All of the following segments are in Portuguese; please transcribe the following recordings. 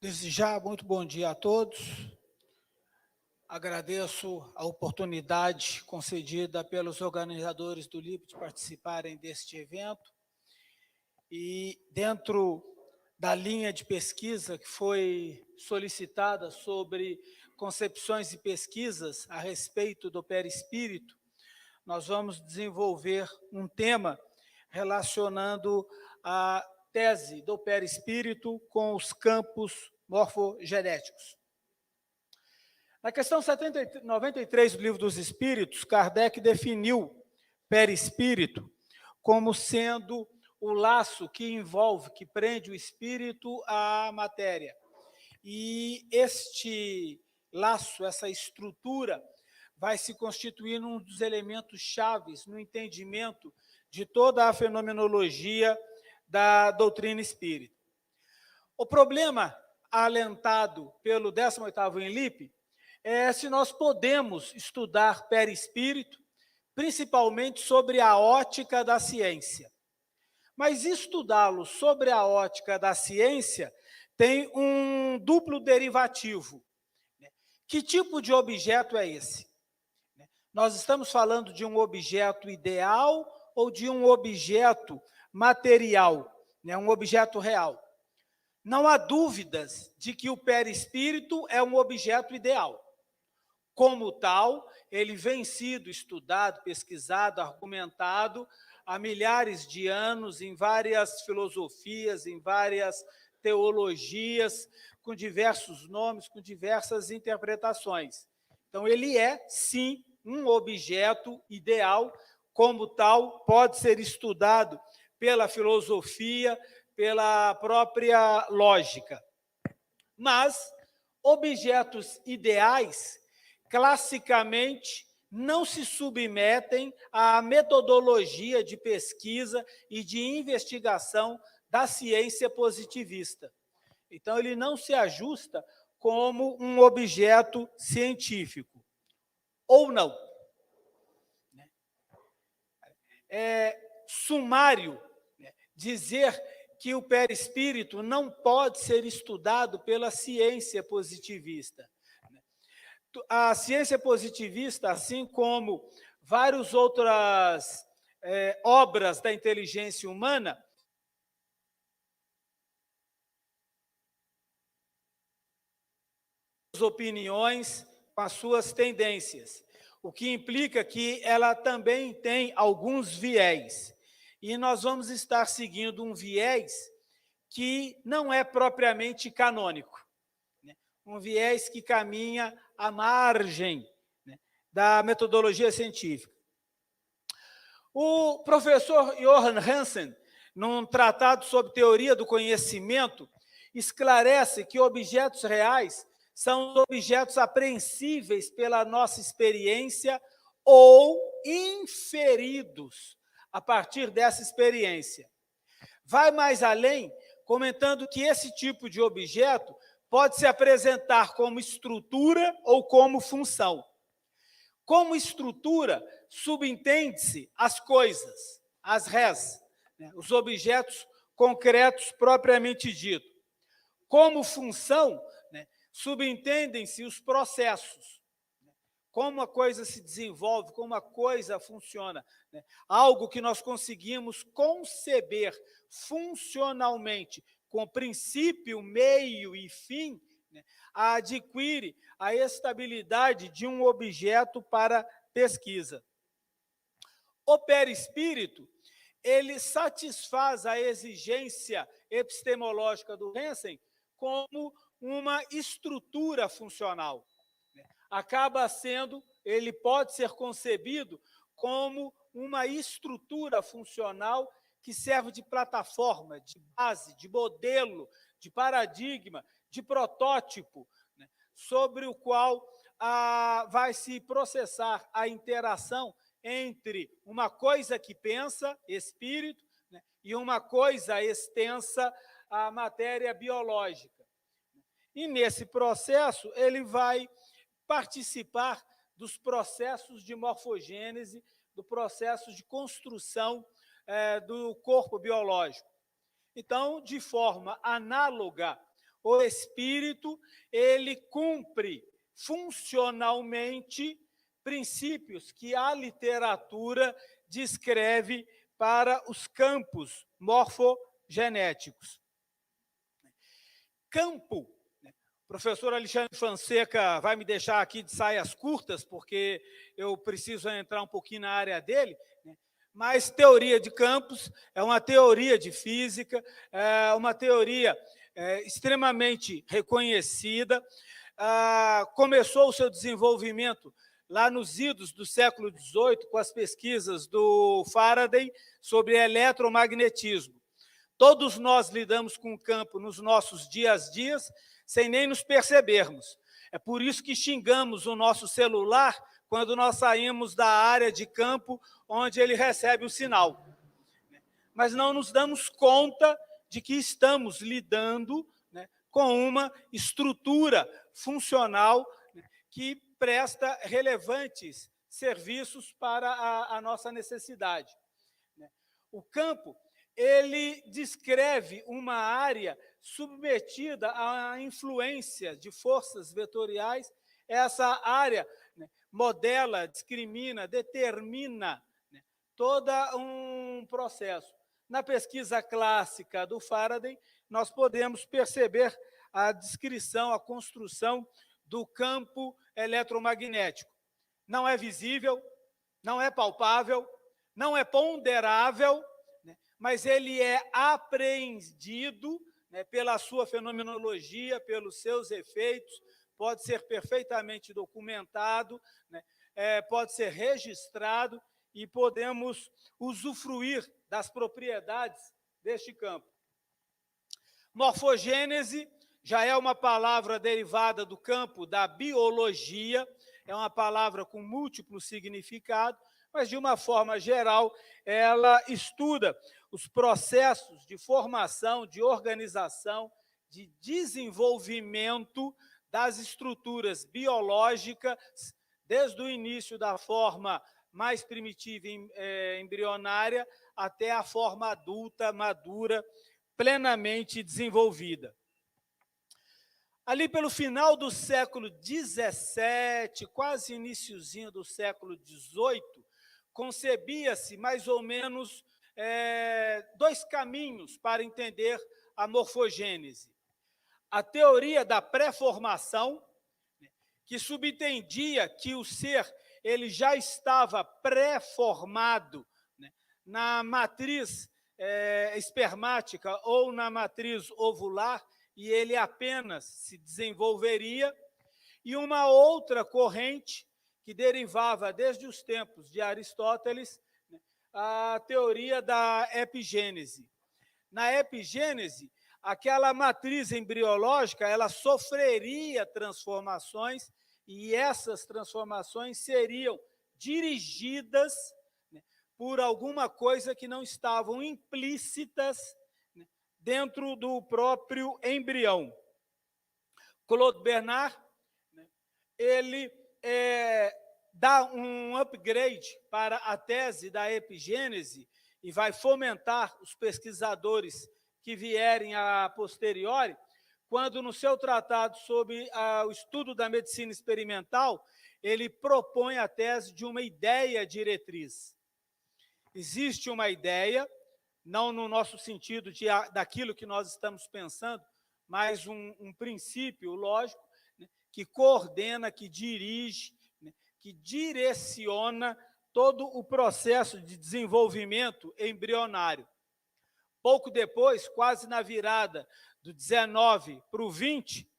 Desde já, muito bom dia a todos. Agradeço a oportunidade concedida pelos organizadores do LIP de participarem deste evento. E dentro da linha de pesquisa que foi solicitada sobre concepções e pesquisas a respeito do perispírito, nós vamos desenvolver um tema relacionando a tese do perispírito com os campos morfogenéticos. Na questão 93 do Livro dos Espíritos, Kardec definiu perispírito como sendo o laço que envolve, que prende o espírito à matéria. E este laço, essa estrutura, vai se constituir num dos elementos chaves no entendimento de toda a fenomenologia da doutrina espírita. O problema alentado pelo 18º ENLIP é se nós podemos estudar perispírito, principalmente sobre a ótica da ciência. Mas estudá-lo sobre a ótica da ciência tem um duplo derivativo. Que tipo de objeto é esse? Nós estamos falando de um objeto ideal ou de um objeto material, um objeto real? Não há dúvidas de que o perispírito é um objeto ideal. Como tal, ele vem sido estudado, pesquisado, argumentado há milhares de anos em várias filosofias, em várias teologias, com diversos nomes, com diversas interpretações. Então, ele é, sim, um objeto ideal, como tal, pode ser estudado pela filosofia, pela própria lógica. Mas objetos ideais, classicamente, não se submetem à metodologia de pesquisa e de investigação da ciência positivista. Então, ele não se ajusta como um objeto científico. Ou não. É sumário dizer que o perispírito não pode ser estudado pela ciência positivista. A ciência positivista, assim como várias outras obras da inteligência humana, as opiniões com as suas tendências, o que implica que ela também tem alguns viés. E nós vamos estar seguindo um viés que não é propriamente canônico, um viés que caminha à margem da metodologia científica. O professor Johann Hansen, num tratado sobre teoria do conhecimento, esclarece que objetos reais são objetos apreensíveis pela nossa experiência ou inferidos a partir dessa experiência. Vai mais além, comentando que esse tipo de objeto pode se apresentar como estrutura ou como função. Como estrutura, subentende-se as coisas, as res, os objetos concretos propriamente dito. Como função, subentendem-se os processos, como a coisa se desenvolve, como a coisa funciona. Algo que nós conseguimos conceber funcionalmente, com princípio, meio e fim, adquire a estabilidade de um objeto para pesquisa. O perispírito, ele satisfaz a exigência epistemológica do Hansen como uma estrutura funcional. Acaba sendo, ele pode ser concebido como uma estrutura funcional que serve de plataforma, de base, de modelo, de paradigma, de protótipo, sobre o qual vai se processar a interação entre uma coisa que pensa, espírito, e uma coisa extensa, a matéria biológica. E, nesse processo, ele vai participar dos processos de morfogênese, do processo de construção do corpo biológico. Então, de forma análoga, o espírito, ele cumpre funcionalmente princípios que a literatura descreve para os campos morfogenéticos. Campo, o professor Alexandre Fonseca vai me deixar aqui de saias curtas, porque eu preciso entrar um pouquinho na área dele, mas teoria de campos é uma teoria de física, é uma teoria extremamente reconhecida, começou o seu desenvolvimento lá nos idos do século XVIII, com as pesquisas do Faraday sobre eletromagnetismo. Todos nós lidamos com o campo nos nossos dias a dias, sem nem nos percebermos. É por isso que xingamos o nosso celular quando nós saímos da área de campo onde ele recebe o sinal. Mas não nos damos conta de que estamos lidando, com uma estrutura funcional que presta relevantes serviços para a nossa necessidade. O campo, ele descreve uma área submetida à influência de forças vetoriais. Essa área modela, discrimina, determina todo um processo. Na pesquisa clássica do Faraday, nós podemos perceber a descrição, a construção do campo eletromagnético. Não é visível, não é palpável, não é ponderável, mas ele é apreendido pela sua fenomenologia, pelos seus efeitos, pode ser perfeitamente documentado, pode ser registrado e podemos usufruir das propriedades deste campo. Morfogênese já é uma palavra derivada do campo da biologia, é uma palavra com múltiplo significado, mas, de uma forma geral, ela estuda os processos de formação, de organização, de desenvolvimento das estruturas biológicas, desde o início da forma mais primitiva embrionária até a forma adulta, madura, plenamente desenvolvida. Ali pelo final do século XVII, quase iniciozinho do século XVIII, concebia-se mais ou menos dois caminhos para entender a morfogênese. A teoria da pré-formação, que subentendia que o ser ele já estava pré-formado na matriz espermática ou na matriz ovular, e ele apenas se desenvolveria, e uma outra corrente que derivava desde os tempos de Aristóteles, a teoria da epigênese. Na epigênese, aquela matriz embriológica, ela sofreria transformações, e essas transformações seriam dirigidas por alguma coisa que não estavam implícitas dentro do próprio embrião. Claude Bernard, ele dá um upgrade para a tese da epigênese e vai fomentar os pesquisadores que vierem a posteriori, quando, no seu tratado sobre o estudo da medicina experimental, ele propõe a tese de uma ideia diretriz. Existe uma ideia, não no nosso sentido daquilo que nós estamos pensando, mas um princípio lógico, que coordena, que dirige, que direciona todo o processo de desenvolvimento embrionário. Pouco depois, quase na virada do 19 para o 20,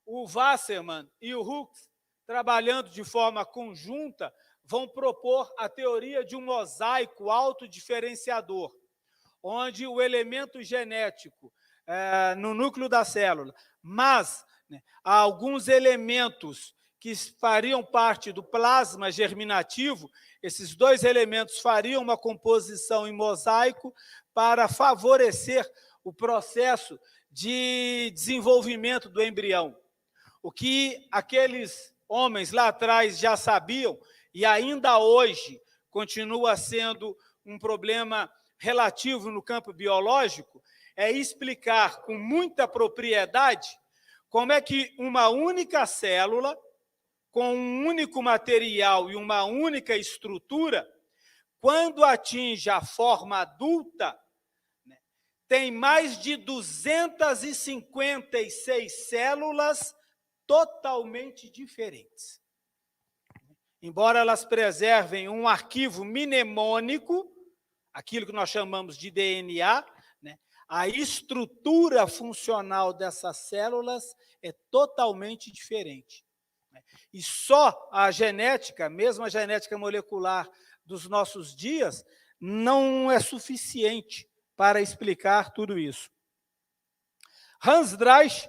o Wassermann e o Hooks, trabalhando de forma conjunta, vão propor a teoria de um mosaico autodiferenciador, onde o elemento genético no núcleo da célula, mas há alguns elementos que fariam parte do plasma germinativo, esses dois elementos fariam uma composição em mosaico para favorecer o processo de desenvolvimento do embrião. O que aqueles homens lá atrás já sabiam, e ainda hoje continua sendo um problema relativo no campo biológico, é explicar com muita propriedade como é que uma única célula, com um único material e uma única estrutura, quando atinge a forma adulta, tem mais de 256 células totalmente diferentes. Embora elas preservem um arquivo mnemônico, aquilo que nós chamamos de DNA, a estrutura funcional dessas células é totalmente diferente. E só a genética, mesmo a genética molecular dos nossos dias, não é suficiente para explicar tudo isso. Hans Driesch,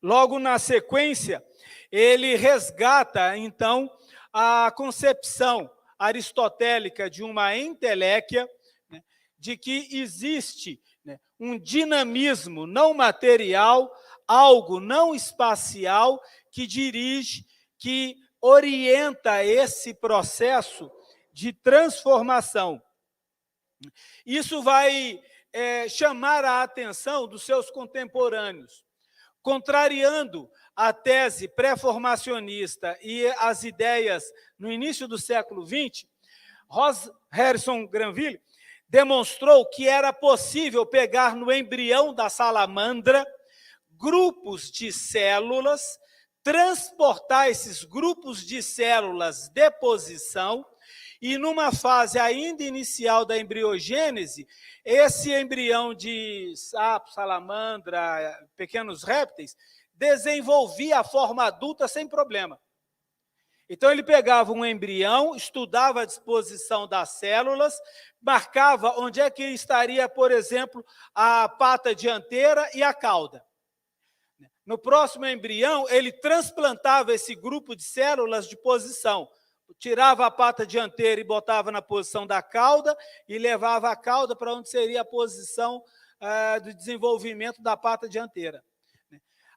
logo na sequência, ele resgata, então, a concepção aristotélica de uma enteléquia, de que existe um dinamismo não material, algo não espacial, que dirige, que orienta esse processo de transformação. Isso vai chamar a atenção dos seus contemporâneos, contrariando a tese pré-formacionista e as ideias no início do século XX. Harrison Granville demonstrou que era possível pegar no embrião da salamandra grupos de células, transportar esses grupos de células de posição e, numa fase ainda inicial da embriogênese, esse embrião de sapo, salamandra, pequenos répteis, desenvolvia a forma adulta sem problema. Então, ele pegava um embrião, estudava a disposição das células, marcava onde é que estaria, por exemplo, a pata dianteira e a cauda. No próximo embrião, ele transplantava esse grupo de células de posição, tirava a pata dianteira e botava na posição da cauda e levava a cauda para onde seria a posição do desenvolvimento da pata dianteira.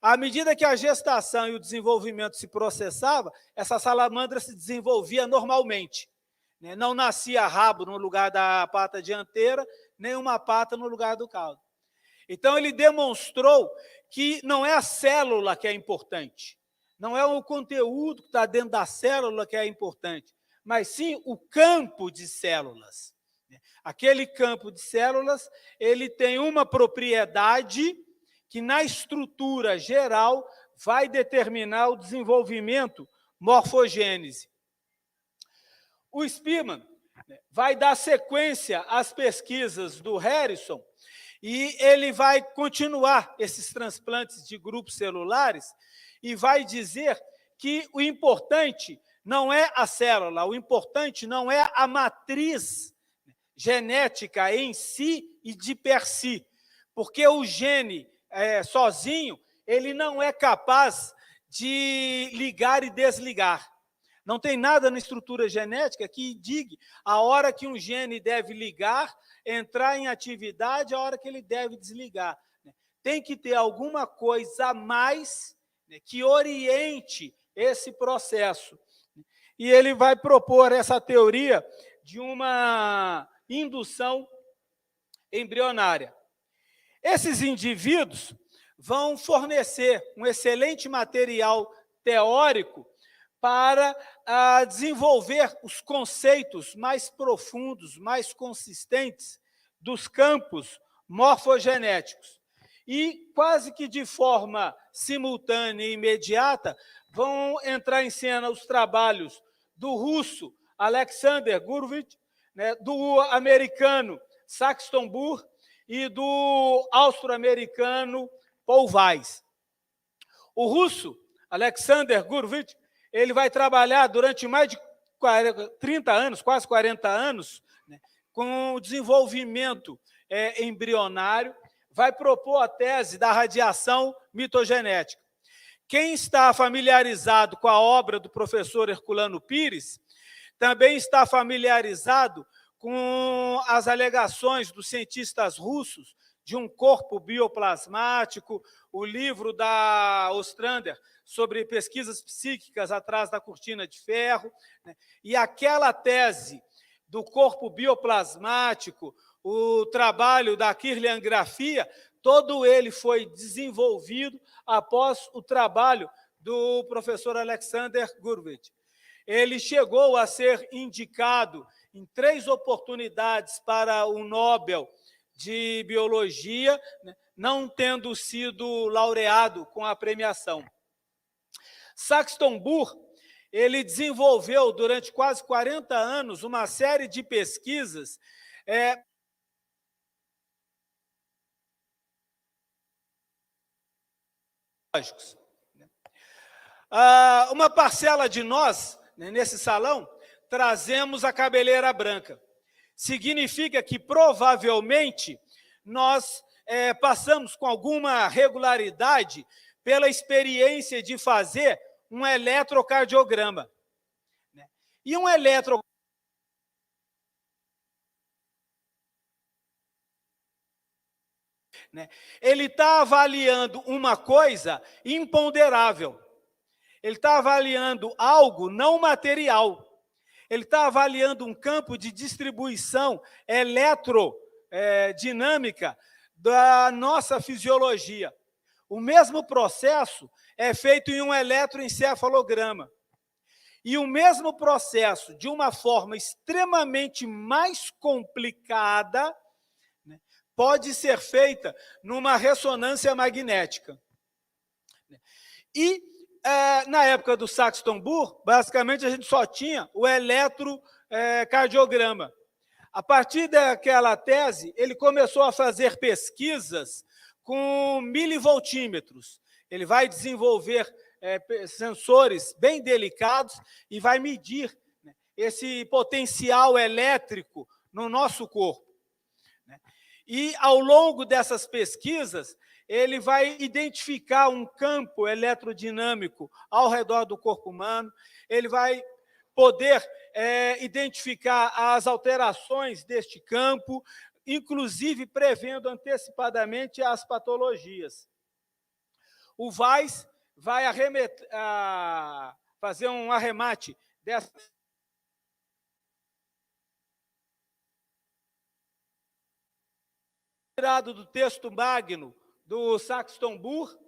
À medida que a gestação e o desenvolvimento se processava, essa salamandra se desenvolvia normalmente. Não nascia rabo no lugar da pata dianteira, nem uma pata no lugar do caldo. Então, ele demonstrou que não é a célula que é importante, não é o conteúdo que está dentro da célula que é importante, mas sim o campo de células. Aquele campo de células, ele tem uma propriedade que, na estrutura geral, vai determinar o desenvolvimento morfogênese. O Spearman vai dar sequência às pesquisas do Harrison e ele vai continuar esses transplantes de grupos celulares e vai dizer que o importante não é a célula, o importante não é a matriz genética em si e de per si, porque o gene sozinho, ele não é capaz de ligar e desligar. Não tem nada na estrutura genética que diga a hora que um gene deve ligar, entrar em atividade, a hora que ele deve desligar. Tem que ter alguma coisa a mais que oriente esse processo. E ele vai propor essa teoria de uma indução embrionária. Esses indivíduos vão fornecer um excelente material teórico para desenvolver os conceitos mais profundos, mais consistentes dos campos morfogenéticos. E, quase que de forma simultânea e imediata, vão entrar em cena os trabalhos do russo Alexander Gurevich, do americano Saxton Burr e do austro-americano Paul Weiss. O russo Alexander Gurevich, ele vai trabalhar durante mais de 30 anos, quase 40 anos, com o desenvolvimento embrionário, vai propor a tese da radiação mitogenética. Quem está familiarizado com a obra do professor Herculano Pires, também está familiarizado com as alegações dos cientistas russos de um corpo bioplasmático, o livro da Ostrander sobre pesquisas psíquicas atrás da cortina de ferro, e aquela tese do corpo bioplasmático, o trabalho da Kirliangrafia, todo ele foi desenvolvido após o trabalho do professor Alexander Gurvitch. Ele chegou a ser indicado em 3 oportunidades para o Nobel de Biologia, não tendo sido laureado com a premiação. Saxton Burr, ele desenvolveu durante quase 40 anos uma série de pesquisas uma parcela de nós, nesse salão, trazemos a cabeleira branca. Significa que, provavelmente, nós passamos com alguma regularidade pela experiência de fazer um eletrocardiograma. E um eletrocardiograma ele está avaliando uma coisa imponderável. Ele está avaliando algo não material. Ele está avaliando um campo de distribuição eletrodinâmica da nossa fisiologia. O mesmo processo é feito em um eletroencefalograma. E o mesmo processo, de uma forma extremamente mais complicada, pode ser feita numa ressonância magnética. E, na época do Saxton Burr, basicamente a gente só tinha o eletrocardiograma. A partir daquela tese, ele começou a fazer pesquisas com milivoltímetros. Ele vai desenvolver sensores bem delicados e vai medir esse potencial elétrico no nosso corpo. E, ao longo dessas pesquisas, ele vai identificar um campo eletrodinâmico ao redor do corpo humano, ele vai poder identificar as alterações deste campo, inclusive prevendo antecipadamente as patologias. O Weiss vai fazer um arremate dessa tirado do texto magno do Saxton Burr,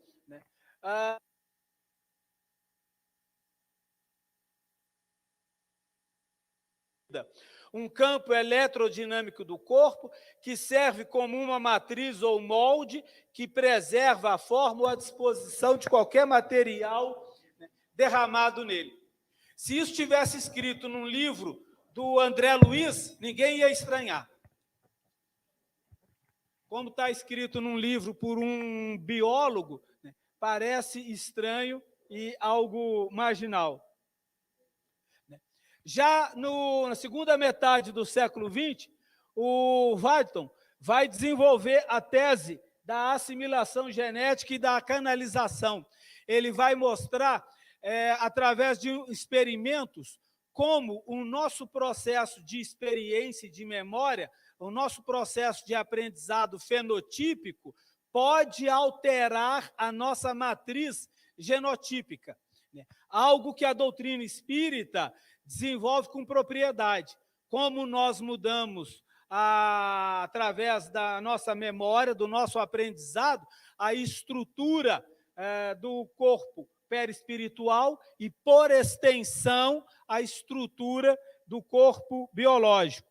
um campo eletrodinâmico do corpo que serve como uma matriz ou molde que preserva a forma ou a disposição de qualquer material derramado nele. Se isso tivesse escrito num livro do André Luiz, ninguém ia estranhar. Como está escrito num livro por um biólogo, parece estranho e algo marginal. Já na segunda metade do século XX, o Waddington vai desenvolver a tese da assimilação genética e da canalização. Ele vai mostrar, através de experimentos, como o nosso processo de experiência e de memória, o nosso processo de aprendizado fenotípico, pode alterar a nossa matriz genotípica. Algo que a doutrina espírita desenvolve com propriedade. Como nós mudamos, através da nossa memória, do nosso aprendizado, a estrutura do corpo perispiritual e, por extensão, a estrutura do corpo biológico.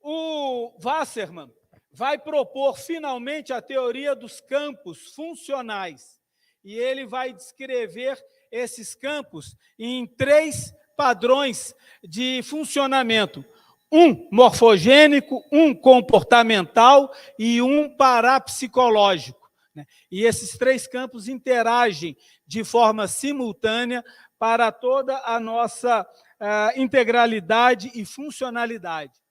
O Wassermann vai propor, finalmente, a teoria dos campos funcionais. E ele vai descrever esses campos em 3 padrões de funcionamento. Um morfogênico, um comportamental e um parapsicológico. E esses 3 campos interagem de forma simultânea para toda a nossa integralidade e funcionalidade.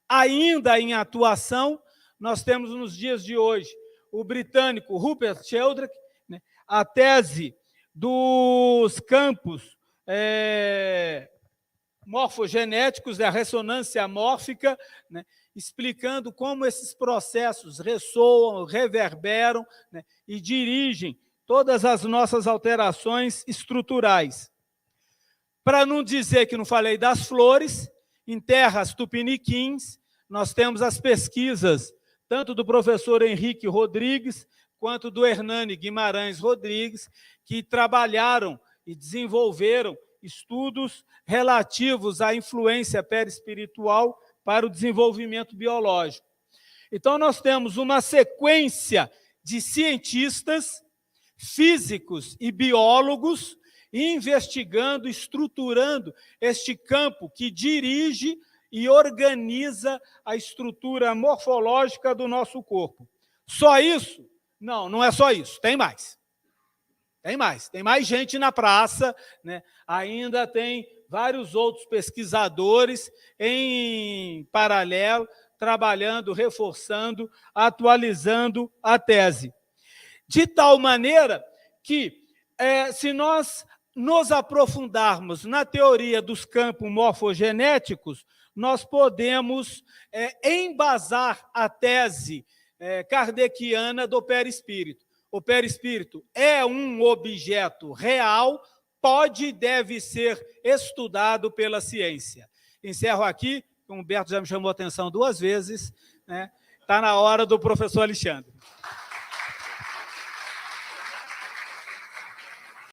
Ainda em atuação, nós temos nos dias de hoje o britânico Rupert Sheldrake, a tese dos campos morfogenéticos, da ressonância mórfica, explicando como esses processos ressoam, reverberam e dirigem todas as nossas alterações estruturais. Para não dizer que não falei das flores, em terras tupiniquins, nós temos as pesquisas tanto do professor Henrique Rodrigues, quanto do Hernani Guimarães Rodrigues, que trabalharam e desenvolveram estudos relativos à influência perispiritual para o desenvolvimento biológico. Então, nós temos uma sequência de cientistas, físicos e biólogos investigando, estruturando este campo que dirige e organiza a estrutura morfológica do nosso corpo. Só isso? Não, não é só isso, tem mais. Tem mais gente na praça, né? Ainda tem vários outros pesquisadores em paralelo, trabalhando, reforçando, atualizando a tese. De tal maneira que, se nós nos aprofundarmos na teoria dos campos morfogenéticos, nós podemos embasar a tese kardeciana do perispírito. O perispírito é um objeto real, pode e deve ser estudado pela ciência. Encerro aqui, o Humberto já me chamou a atenção 2 vezes, né? Está na hora do professor Alexandre.